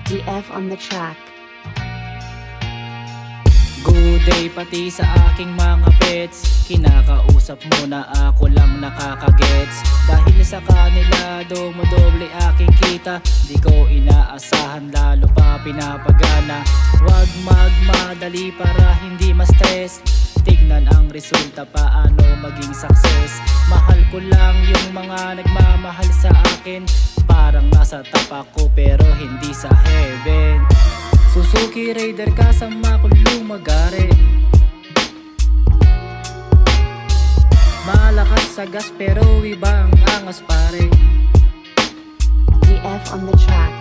DF on the track. Good day pati sa aking mga pets. Kinakausap mo na ako lang nakakagets. Dahil sa kanila dumodoble aking kita. Di ko inaasahan lalo pa pinapagana. Huwag magmadali para hindi ma-stress. Tignan ang resulta paano maging success. Mahal ko lang yung mga nagmamahal sa akin. Parang nasa top ako pero hindi sa heaven. Suzuki Raider kasama ko lumagari. Malakas sa gas pero ibang angas pare. DF on the track.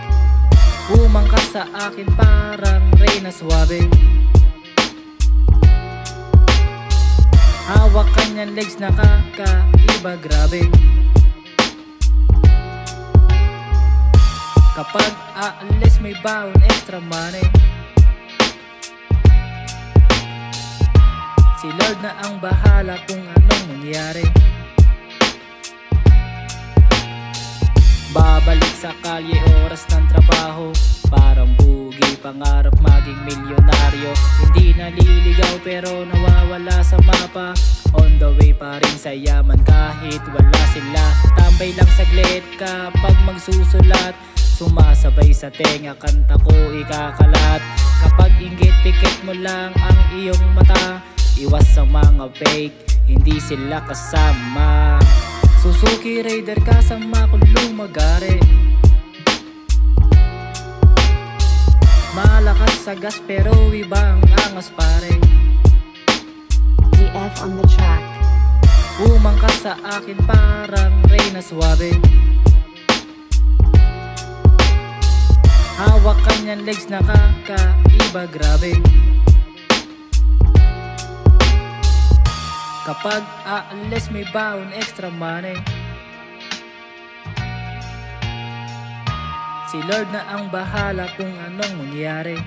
Umangkas sa akin parang Reyna Suave. Hawak kanyang legs nakakaiba grabe. Kapag aalis may baon extra money. Si Lord na ang bahala kung anong mangyari. Babalik sa kalye oras ng trabaho. Parang bugi pangarap maging milyonaryo. Hindi naliligaw pero nawawala sa mapa. On the way pa rin sa yaman kahit wala sila. Tambay lang saglit kapag magsusulat. Sumasabay sa tenga kanta ko ikakalat. Kapag inggit pikit mo lang ang iyong mata. Iwas sa mga fake, hindi sila kasama. Suzuki Raider kasama ko lumagari. Malakas sa gas pero ibang angas pare. DF on the track. Umangkas sa akin parang Reyna Suave. Hawak kanyang legs nakakaiba grabe. Kapag aalis may baon extra money. Si Lord na ang bahala kung anong mangyari.